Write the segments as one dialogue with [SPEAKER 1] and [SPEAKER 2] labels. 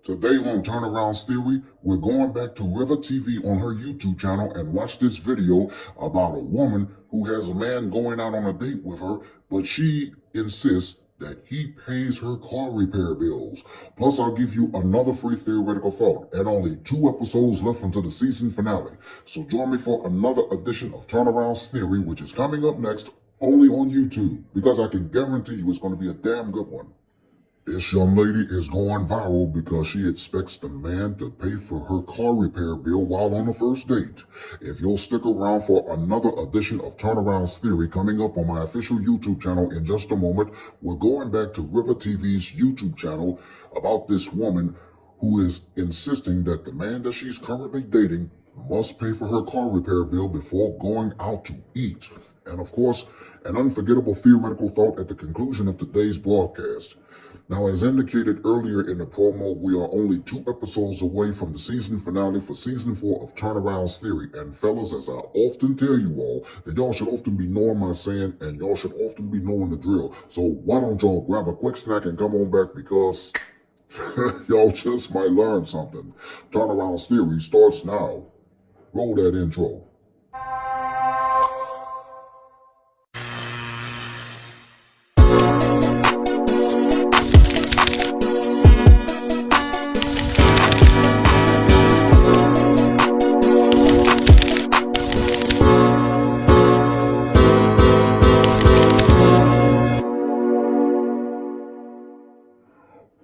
[SPEAKER 1] Today on Turnaround's Theory, we're going back to Rivah TV on her YouTube channel and watch this video about a woman who has a man going out on a date with her, but she insists that he pays her car repair bills. Plus, I'll give you another free theoretical thought, and only 2 episodes left until the season finale. So join me for another edition of Turnaround's Theory, which is coming up next only on YouTube, because I can guarantee you it's going to be a damn good one. This young lady is going viral because she expects the man to pay for her car repair bill while on the first date. If you'll stick around for another edition of Turnaround's Theory coming up on my official YouTube channel in just a moment, we're going back to Rivah TV's YouTube channel about this woman who is insisting that the man that she's currently dating must pay for her car repair bill before going out to eat. And of course, an unforgettable theoretical thought at the conclusion of today's broadcast. Now, as indicated earlier in the promo, we are only 2 episodes away from the season finale for season 4 of Turnaround's Theory. And fellas, as I often tell you all, that y'all should often be knowing my saying and y'all should often be knowing the drill. So why don't y'all grab a quick snack and come on back, because y'all just might learn something. Turnaround's Theory starts now. Roll that intro.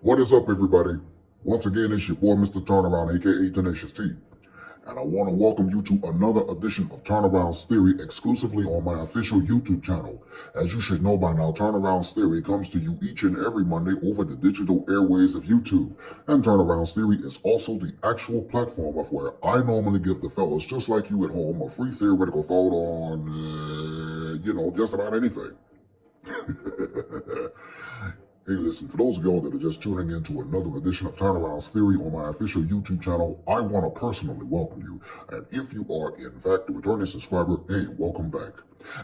[SPEAKER 1] What is up, everybody? Once again, it's your boy, Mr. Turnaround, aka Tenacious T. And I want to welcome you to another edition of Turnaround's Theory exclusively on my official YouTube channel. As you should know by now, Turnaround's Theory comes to you each and every Monday over the digital airways of YouTube. And Turnaround's Theory is also the actual platform of where I normally give the fellas, just like you at home, a free theoretical thought on, just about anything. Hey, listen, for those of y'all that are just tuning in to another edition of Turnaround's Theory on my official YouTube channel, I want to personally welcome you. And if you are, in fact, a returning subscriber, hey, welcome back.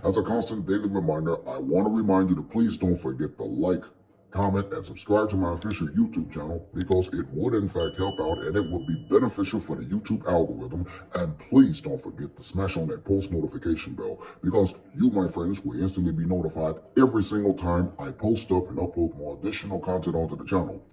[SPEAKER 1] As a constant daily reminder, I want to remind you to please don't forget to like, comment, and subscribe to my official YouTube channel, because it would in fact help out and it would be beneficial for the YouTube algorithm. And please don't forget to smash on that post notification bell, because you, my friends, will instantly be notified every single time I post up and upload more additional content onto the channel.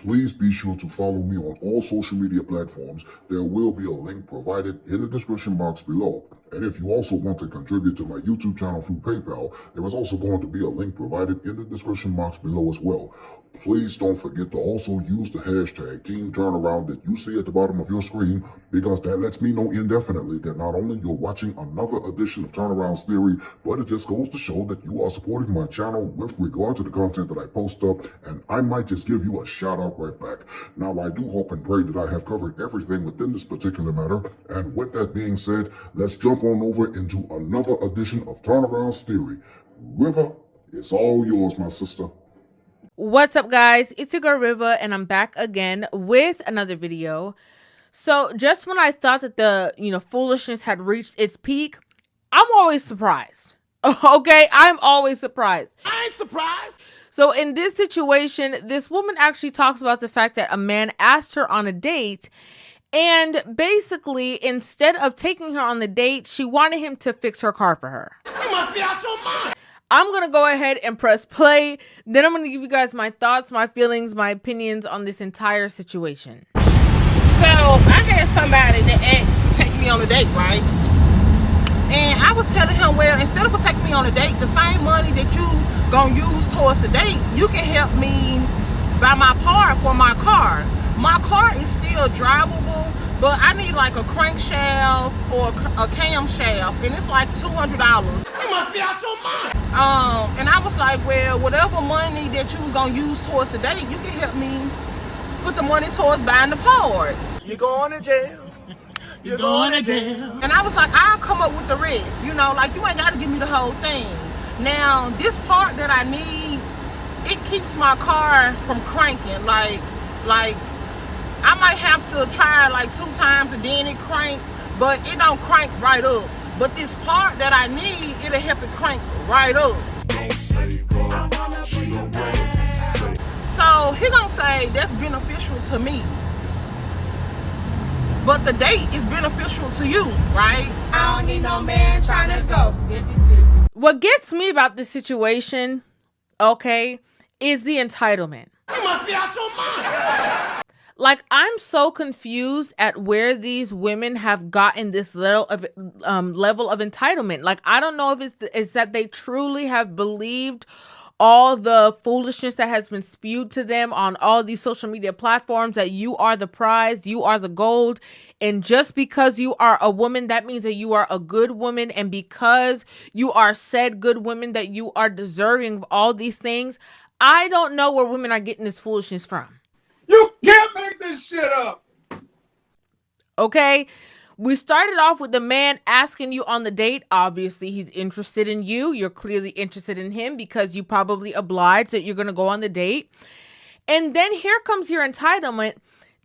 [SPEAKER 1] Please be sure to follow me on all social media platforms. There will be a link provided in the description box below. And if you also want to contribute to my YouTube channel through PayPal, there is also going to be a link provided in the description box below as well. Please don't forget to also use the hashtag TeamTurnaround that you see at the bottom of your screen, because that lets me know indefinitely that not only you're watching another edition of Turnaround's Theory, but it just goes to show that you are supporting my channel with regard to the content that I post up, and I might just give you a shout out right back. Now, I do hope and pray that I have covered everything within this particular matter, and with that being said, let's jump on over into another edition of Turnaround's Theory. Rivah, it's all yours, my sister.
[SPEAKER 2] What's up, guys? It's your girl Rivah, and I'm back again with another video. So just when I thought that the foolishness had reached its peak, I'm always surprised. Okay, I'm always surprised.
[SPEAKER 3] I ain't surprised.
[SPEAKER 2] So in this situation, this woman actually talks about the fact that a man asked her on a date, and basically instead of taking her on the date, she wanted him to fix her car for her.
[SPEAKER 3] You must be out your mind.
[SPEAKER 2] I'm going to go ahead and press play. Then I'm going to give you guys my thoughts, my feelings, my opinions on this entire situation.
[SPEAKER 3] So, I had somebody that asked to take me on a date, right? And I was telling him, well, instead of taking me on a date, the same money that you going to use towards the date, you can help me buy my part for my car. My car is still drivable, but I need like a crankshaft or a camshaft, and it's like $200. You must be out your mind. And I was like, well, whatever money that you was gonna use towards the date, you can help me put the money towards buying the part.
[SPEAKER 4] You're going to jail. You're going to jail.
[SPEAKER 3] And I was like, I'll come up with the rest. You like you ain't gotta give me the whole thing. Now, this part that I need, it keeps my car from cranking. Like I might have to try like 2 times and then it crank, but it don't crank right up. But this part that I need, it'll help it crank right up. So he gonna say that's beneficial to me, but the date is beneficial to you, right?
[SPEAKER 5] I don't need no man trying to go.
[SPEAKER 2] What gets me about this situation, okay, is the entitlement.
[SPEAKER 4] You must be out your mind.
[SPEAKER 2] Like, I'm so confused at where these women have gotten this level of entitlement. Like, I don't know if it's that they truly have believed all the foolishness that has been spewed to them on all these social media platforms, that you are the prize, you are the gold, and just because you are a woman, that means that you are a good woman, and because you are said good women, that you are deserving of all these things. I don't know where women are getting this foolishness from.
[SPEAKER 4] You can't make this shit up.
[SPEAKER 2] Okay? We started off with the man asking you on the date. Obviously, he's interested in you. You're clearly interested in him because you probably obliged that you're going to go on the date. And then here comes your entitlement,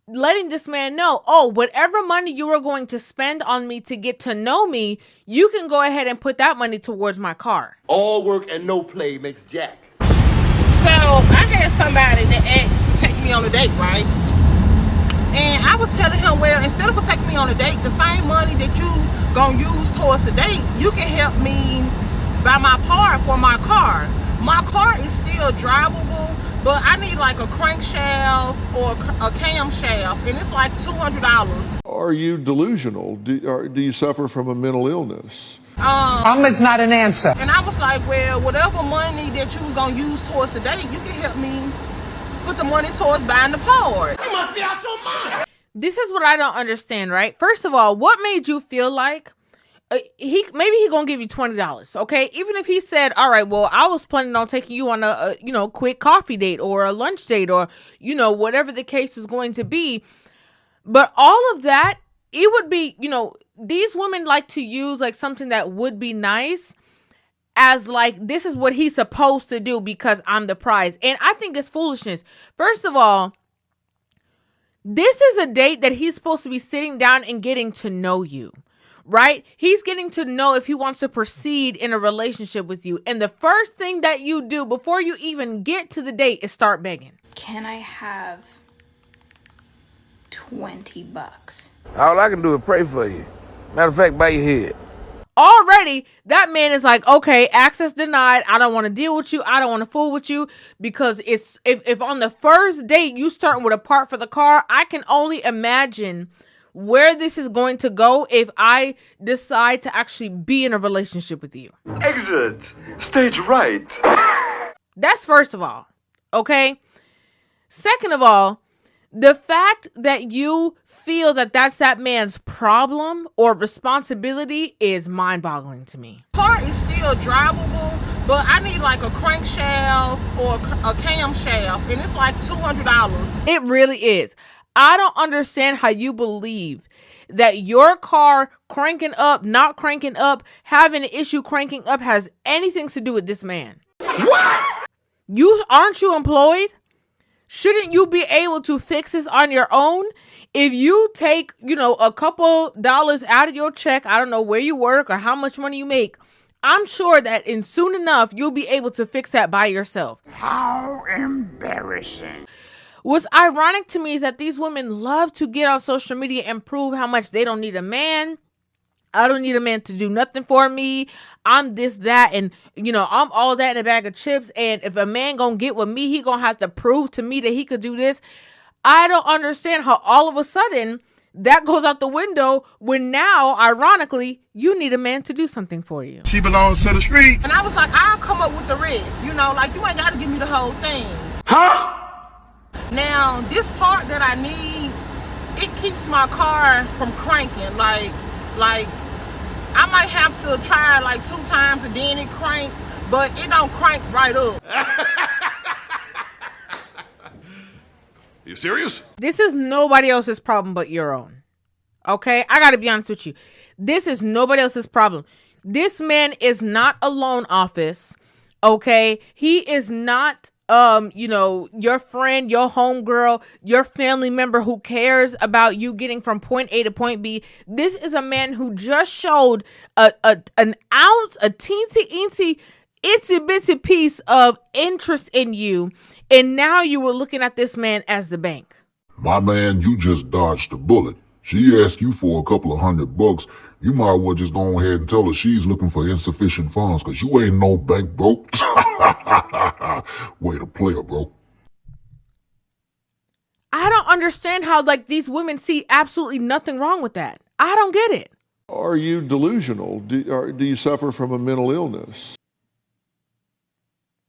[SPEAKER 2] letting this man know, oh, whatever money you were going to spend on me to get to know me, you can go ahead and put that money towards my car.
[SPEAKER 4] All work and no play makes Jack.
[SPEAKER 3] So I had somebody that asked to take me on a date, right? And I was telling him, well, instead of taking me on a date, the same money that you gonna use towards the date, you can help me buy my part for my car. My car is still drivable, but I need like a crankshaft or a camshaft, and it's like $200.
[SPEAKER 6] Are you delusional? Do you suffer from a mental illness?
[SPEAKER 7] Is not an answer.
[SPEAKER 3] And I was like, well, whatever money that you was gonna use towards the date, you can help me put the money towards buying the part.
[SPEAKER 4] You must be out your mind.
[SPEAKER 2] This is what I don't understand, right? First of all, what made you feel like he gonna give you $20, okay? Even if he said, all right, well, I was planning on taking you on a quick coffee date or a lunch date or whatever the case is going to be, but all of that, it would be, these women like to use like something that would be nice as like, this is what he's supposed to do because I'm the prize. And I think it's foolishness. First of all, this is a date that he's supposed to be sitting down and getting to know you, right? He's getting to know if he wants to proceed in a relationship with you. And the first thing that you do before you even get to the date is start begging.
[SPEAKER 8] Can I have $20?
[SPEAKER 9] All I can do is pray for you. Matter of fact, bow your head.
[SPEAKER 2] Already, that man is like, okay, access denied. I don't want to deal with you. I don't want to fool with you, because it's if on the first date you starting with a part for the car, I can only imagine where this is going to go if I decide to actually be in a relationship with you.
[SPEAKER 10] Exit stage right.
[SPEAKER 2] That's first of all, okay? Second of all, the fact that you feel that that's that man's problem or responsibility is mind-boggling to me.
[SPEAKER 3] Car is still drivable, but I need like a crankshaft or a camshaft, and it's like $200.
[SPEAKER 2] It really is. I don't understand how you believe that your car cranking up, not cranking up, having an issue cranking up has anything to do with this man.
[SPEAKER 4] What?
[SPEAKER 2] Aren't you employed? Shouldn't you be able to fix this on your own? If you take, a couple dollars out of your check, I don't know where you work or how much money you make, I'm sure that soon enough, you'll be able to fix that by yourself.
[SPEAKER 5] How embarrassing.
[SPEAKER 2] What's ironic to me is that these women love to get on social media and prove how much they don't need a man. I don't need a man to do nothing for me. I'm this, that, and, I'm all that in a bag of chips. And if a man gonna get with me, he gonna have to prove to me that he could do this. I don't understand how all of a sudden that goes out the window when now, ironically, you need a man to do something for you.
[SPEAKER 4] She belongs to the street.
[SPEAKER 3] And I was like, I'll come up with the rest. You ain't got to give me the whole thing.
[SPEAKER 4] Huh?
[SPEAKER 3] Now, this part that I need, it keeps my car from cranking. Like I might have to try like 2 times and then it crank, but it don't crank right up.
[SPEAKER 10] You serious?
[SPEAKER 2] This is nobody else's problem but your own. Okay? I gotta be honest with you. This is nobody else's problem. This man is not a loan office. Okay? He is not your friend, your homegirl, your family member who cares about you getting from point A to point B. This is a man who just showed an ounce, a teensy, itsy bitsy piece of interest in you. and now you were looking at this man as the bank.
[SPEAKER 1] My man, you just dodged a bullet. She asked you for a couple of $100. You might as well just go ahead and tell her she's looking for insufficient funds, because you ain't no bank, bro. Way to play her, bro.
[SPEAKER 2] I don't understand how, like, these women see absolutely nothing wrong with that. I don't get it.
[SPEAKER 6] Are you delusional? Do you suffer from a mental illness?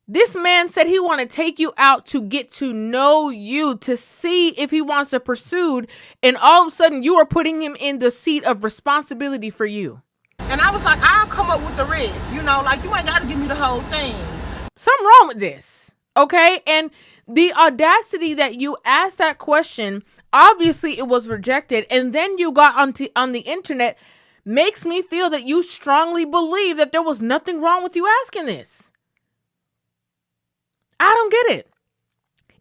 [SPEAKER 2] This man said he wanted to take you out to get to know you, to see if he wants to pursue, and all of a sudden you are putting him in the seat of responsibility for you.
[SPEAKER 3] And I was like, I'll come up with the rest. You know, like, you ain't got to give me the whole thing.
[SPEAKER 2] Something wrong with this, okay? And the audacity that you asked that question, obviously it was rejected, and then you got on the internet, makes me feel that you strongly believe that there was nothing wrong with you asking this. I don't get it.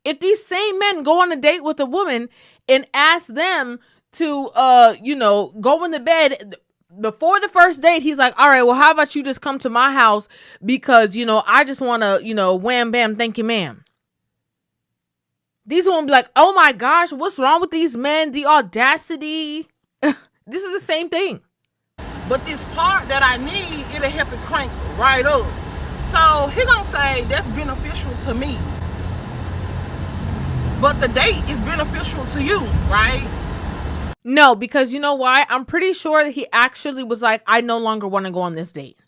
[SPEAKER 2] If these same men go on a date with a woman and ask them to, go in the bed before the first date, he's like, all right, well, how about you just come to my house because, I just want to, wham, bam, thank you, ma'am. These women be like, oh my gosh, what's wrong with these men? The audacity. This is the same thing.
[SPEAKER 3] But this part that I need, it'll help it crank right up. So he gonna say that's beneficial to me. But the date is beneficial to you, right?
[SPEAKER 2] No, because you know why? I'm pretty sure that he actually was like, I no longer want to go on this date.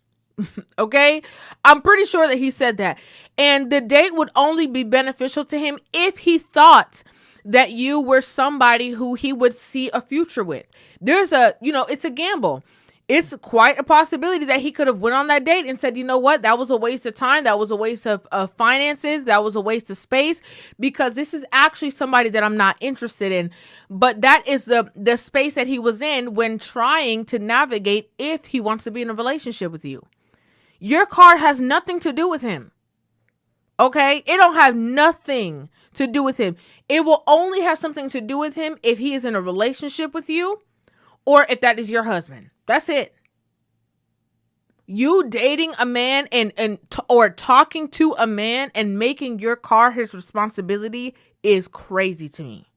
[SPEAKER 2] Okay? I'm pretty sure that he said that. And the date would only be beneficial to him if he thought that you were somebody who he would see a future with. There's it's a gamble. It's quite a possibility that he could have went on that date and said, you know what, that was a waste of time. That was a waste of finances. That was a waste of space, because this is actually somebody that I'm not interested in. But that is the space that he was in when trying to navigate if he wants to be in a relationship with you. Your card has nothing to do with him. Okay? It don't have nothing to do with him. It will only have something to do with him if he is in a relationship with you or if that is your husband. That's it. You dating a man or talking to a man and making your car his responsibility is crazy to me.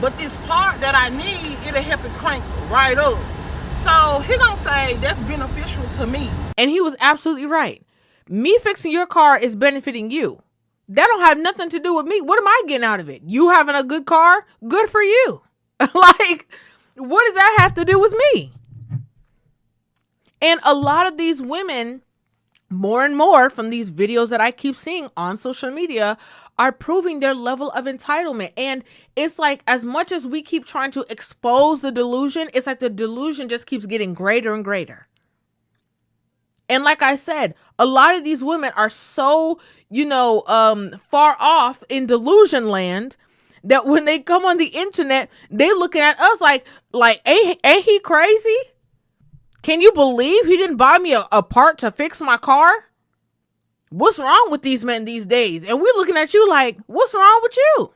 [SPEAKER 3] But this part that I need, it'll help it crank right up. So he gonna say that's beneficial to me.
[SPEAKER 2] And he was absolutely right. Me fixing your car is benefiting you. That don't have nothing to do with me. What am I getting out of it? You having a good car? Good for you. Like, what does that have to do with me? And a lot of these women, more and more from these videos that I keep seeing on social media, are proving their level of entitlement. And it's like, as much as we keep trying to expose the delusion, it's like the delusion just keeps getting greater and greater. And like I said, a lot of these women are so, far off in delusion land that when they come on the internet, they looking at us like ain't he crazy? Can you believe he didn't buy me a part to fix my car? What's wrong with these men these days? And we're looking at you like, what's wrong with you?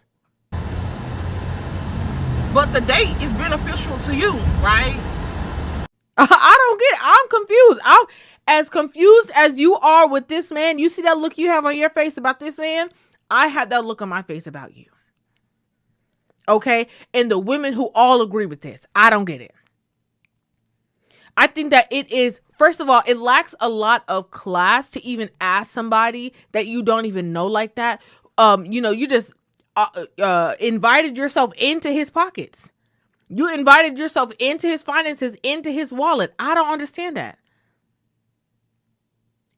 [SPEAKER 3] But the date is beneficial to you, right?
[SPEAKER 2] I don't get it. I'm confused. I'm as confused as you are with this man. You see that look you have on your face about this man? I have that look on my face about you. Okay? And the women who all agree with this, I don't get it. I think that it is, first of all, it lacks a lot of class to even ask somebody that you don't even know like that. You just invited yourself into his pockets. You invited yourself into his finances, into his wallet. I don't understand that.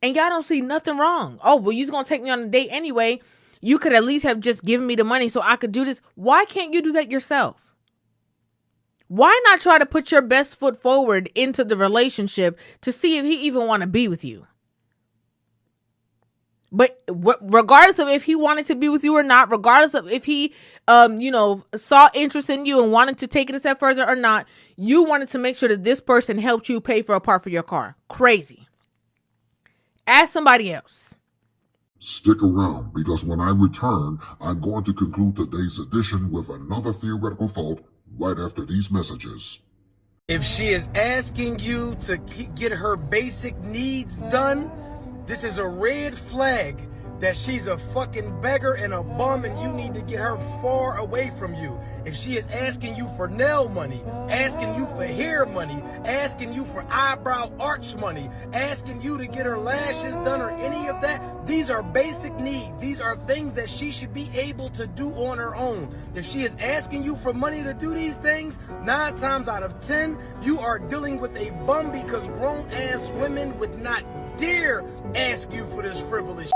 [SPEAKER 2] And y'all don't see nothing wrong. Oh, well, you're going to take me on a date anyway. You could at least have just given me the money so I could do this. Why can't you do that yourself? Why not try to put your best foot forward into the relationship to see if he even want to be with you? But regardless of if he wanted to be with you or not, regardless of if he, saw interest in you and wanted to take it a step further or not, you wanted to make sure that this person helped you pay for a part for your car. Crazy. Ask somebody else.
[SPEAKER 1] Stick around, because when I return, I'm going to conclude today's edition with another theoretical thought right after these messages.
[SPEAKER 4] If she is asking you to get her basic needs done, this is a red flag
[SPEAKER 8] that she's a fucking beggar and a bum and you need to get her far away from you. If she is asking you for nail money, asking you for hair money, asking you for eyebrow arch money, asking you to get her lashes done or any of that, these are basic needs. These are things that she should be able to do on her own. If she is asking you for money to do these things, 9 times out of 10, you are dealing with a bum, because grown-ass women would not dare ask you for this frivolous shit.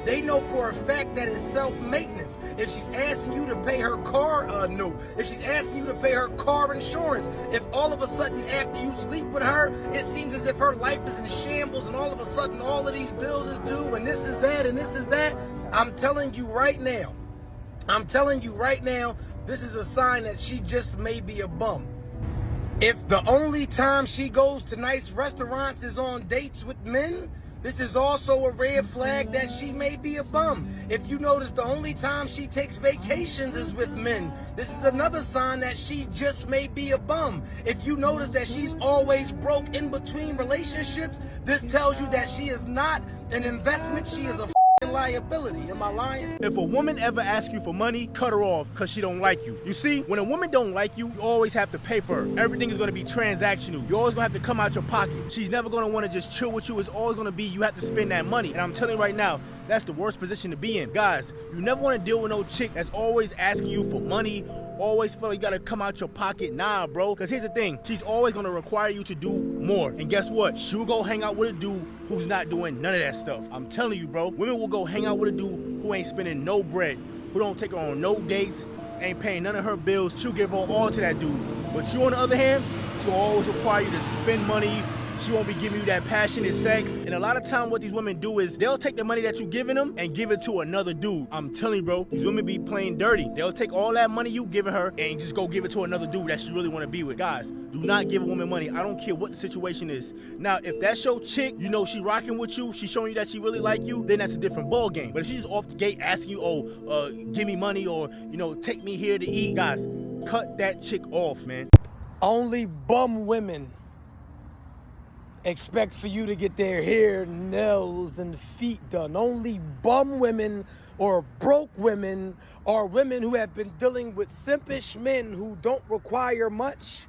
[SPEAKER 8] They know for a fact that it's self-maintenance. If she's asking you to pay her car note, if she's asking you to pay her car insurance, if all of a sudden after you sleep with her, it seems as if her life is in shambles and all of a sudden all of these bills is due and this is that and this is that, I'm telling you right now, this is a sign that she just may be a bum. If the only time she goes to nice restaurants is on dates with men, this is also a red flag that she may be a bum. If you notice the only time she takes vacations is with men, this is another sign that she just may be a bum. If you notice that she's always broke in between relationships, this tells you that she is not an investment, she is a liability. Am I lying?
[SPEAKER 11] If a woman ever asks you for money, cut her off because she don't like you. You see, when a woman don't like you, you always have to pay for her. Everything is going to be transactional. You're always going to have to come out your pocket. She's never going to want to just chill with you. It's always going to be you have to spend that money. And I'm telling you right now, that's the worst position to be in. Guys, you never want to deal with no chick that's always asking you for money, always feel like you got to come out your pocket. Nah, bro. Because here's the thing. She's always going to require you to do more. And guess what? She'll go hang out with a dude who's not doing none of that stuff. I'm telling you, bro. Women will go hang out with a dude who ain't spending no bread, who don't take her on no dates, ain't paying none of her bills. She'll give her all to that dude. But you, on the other hand, she'll always require you to spend money. She won't be giving you that passionate sex. And a lot of time what these women do is they'll take the money that you giving them and give it to another dude. I'm telling you, bro, these women be playing dirty. They'll take all that money you giving her and just go give it to another dude that she really want to be with. Guys, do not give a woman money. I don't care what the situation is. Now, if that's your chick, you know she rocking with you, she showing you that she really like you, then that's a different ball game. But if she's off the gate asking you, give me money or, take me here to eat, guys, cut that chick off, man.
[SPEAKER 8] Only bum women expect for you to get their hair, nails, and feet done. Only bum women or broke women or women who have been dealing with simpish men who don't require much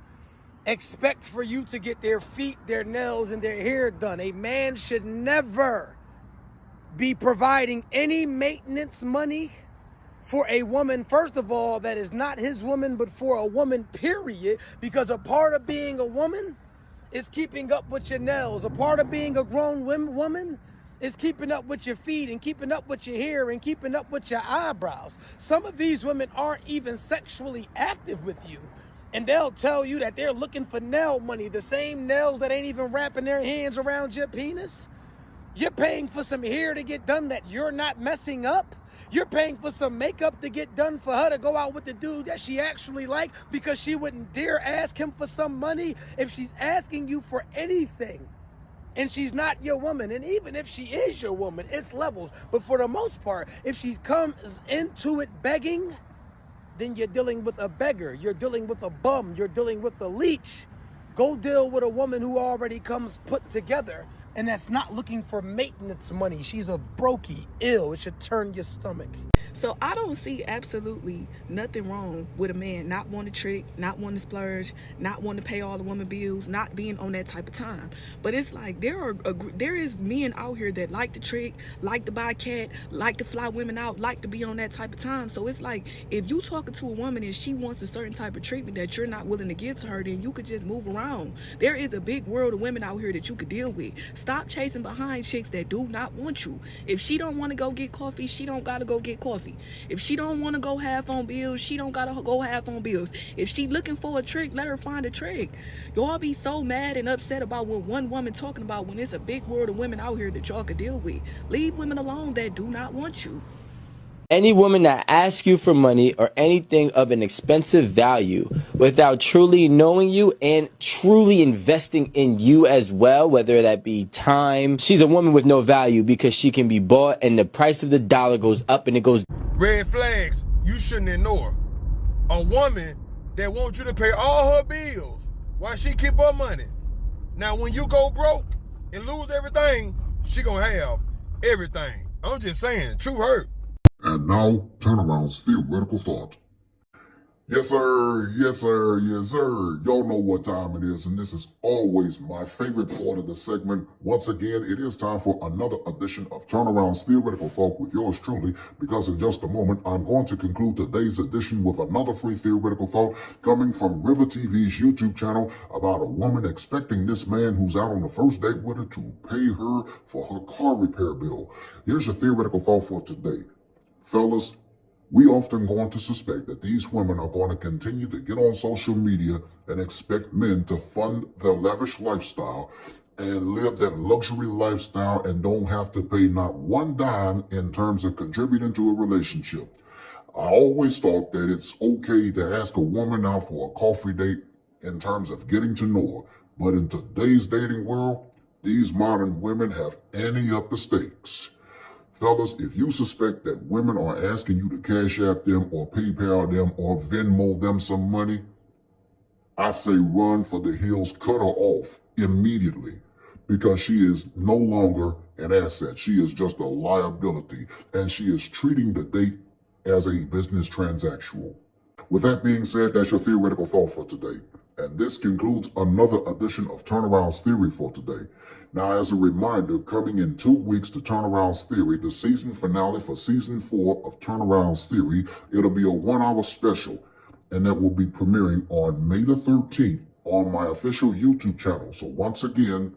[SPEAKER 8] expect for you to get their feet, their nails, and their hair done. A man should never be providing any maintenance money for a woman, first of all, that is not his woman, but for a woman, period, because a part of being a woman is keeping up with your nails. A part of being a grown woman is keeping up with your feet and keeping up with your hair and keeping up with your eyebrows. Some of these women aren't even sexually active with you, and they'll tell you that they're looking for nail money, the same nails that ain't even wrapping their hands around your penis. You're paying for some hair to get done that you're not messing up. You're paying for some makeup to get done for her to go out with the dude that she actually liked because she wouldn't dare ask him for some money. If she's asking you for anything and she's not your woman, and even if she is your woman, it's levels. But for the most part, if she comes into it begging, then you're dealing with a beggar. You're dealing with a bum. You're dealing with a leech. Go deal with a woman who already comes put together and that's not looking for maintenance money. She's a brokey, ill. It should turn your stomach.
[SPEAKER 12] So I don't see absolutely nothing wrong with a man not wanting to trick, not wanting to splurge, not wanting to pay all the woman bills, not being on that type of time. But it's like there is men out here that like to trick, like to buy cat, like to fly women out, like to be on that type of time. So it's like if you talking to a woman and she wants a certain type of treatment that you're not willing to give to her, then you could just move around. There is a big world of women out here that you could deal with. Stop chasing behind chicks that do not want you. If she don't want to go get coffee, she don't gotta go get coffee. If she don't want to go half on bills, she don't gotta go half on bills. If she looking for a trick, let her find a trick. Y'all be so mad and upset about what one woman talking about when it's a big world of women out here that y'all could deal with. Leave women alone that do not want you.
[SPEAKER 13] Any woman that asks you for money or anything of an expensive value without truly knowing you and truly investing in you as well, whether that be time, she's a woman with no value because she can be bought and the price of the dollar goes up and it goes.
[SPEAKER 14] Red flags you shouldn't ignore. A woman that wants you to pay all her bills while she keep her money. Now when you go broke and lose everything, she gonna have everything. I'm just saying, truth hurt.
[SPEAKER 1] And now, Turnaround's theoretical thought. Yes, sir. Yes, sir. Yes, sir. Y'all know what time it is, and this is always my favorite part of the segment. Once again, it is time for another edition of Turnaround's Theoretical Thought with yours truly, because in just a moment, I'm going to conclude today's edition with another free theoretical thought coming from Rivah TV's YouTube channel about a woman expecting this man who's out on the first date with her to pay her for her car repair bill. Here's your theoretical thought for today. Fellas, we often going to suspect that these women are going to continue to get on social media and expect men to fund their lavish lifestyle and live that luxury lifestyle and don't have to pay not one dime in terms of contributing to a relationship. I always thought that it's okay to ask a woman out for a coffee date in terms of getting to know her, but in today's dating world, these modern women have ante up the stakes. Fellas, if you suspect that women are asking you to Cash App them or PayPal them or Venmo them some money, I say run for the hills, cut her off immediately, because she is no longer an asset. She is just a liability, and she is treating the date as a business transactional. With that being said, that's your theoretical thought for today. And this concludes another edition of Turnaround's Theory for today. Now, as a reminder, coming in 2 weeks to Turnaround's Theory, the season finale for Season 4 of Turnaround's Theory, it'll be a 1-hour special, and that will be premiering on May the 13th on my official YouTube channel. So once again,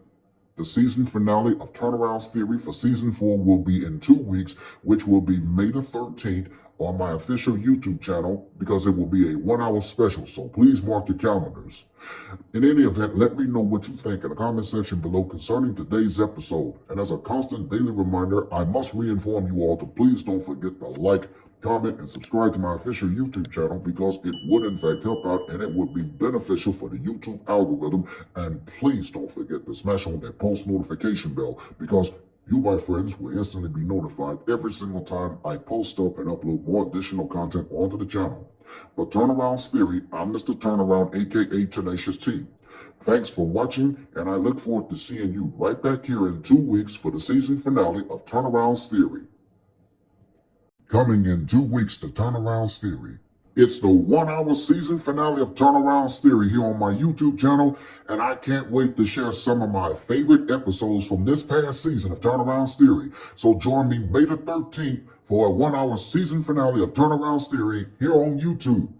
[SPEAKER 1] the season finale of Turnaround's Theory for Season 4 will be in 2 weeks, which will be May the 13th on my official YouTube channel, because it will be a 1-hour special, so please mark your calendars. In any event, let me know what you think in the comment section below concerning today's episode. And as a constant daily reminder, I must re-inform you all to please don't forget to like, comment, and subscribe to my official YouTube channel, because it would in fact help out and it would be beneficial for the YouTube algorithm. And please don't forget to smash on that post notification bell, because you, my friends, will instantly be notified every single time I post up and upload more additional content onto the channel. For Turnaround's Theory, I'm Mr. Turnaround, aka Tenacious T. Thanks for watching, and I look forward to seeing you right back here in 2 weeks for the season finale of Turnaround's Theory. Coming in 2 weeks to Turnaround's Theory, it's the 1-hour season finale of Turnaround's Theory here on my YouTube channel, and I can't wait to share some of my favorite episodes from this past season of Turnaround's Theory. So join me May the 13th for a 1-hour season finale of Turnaround's Theory here on YouTube.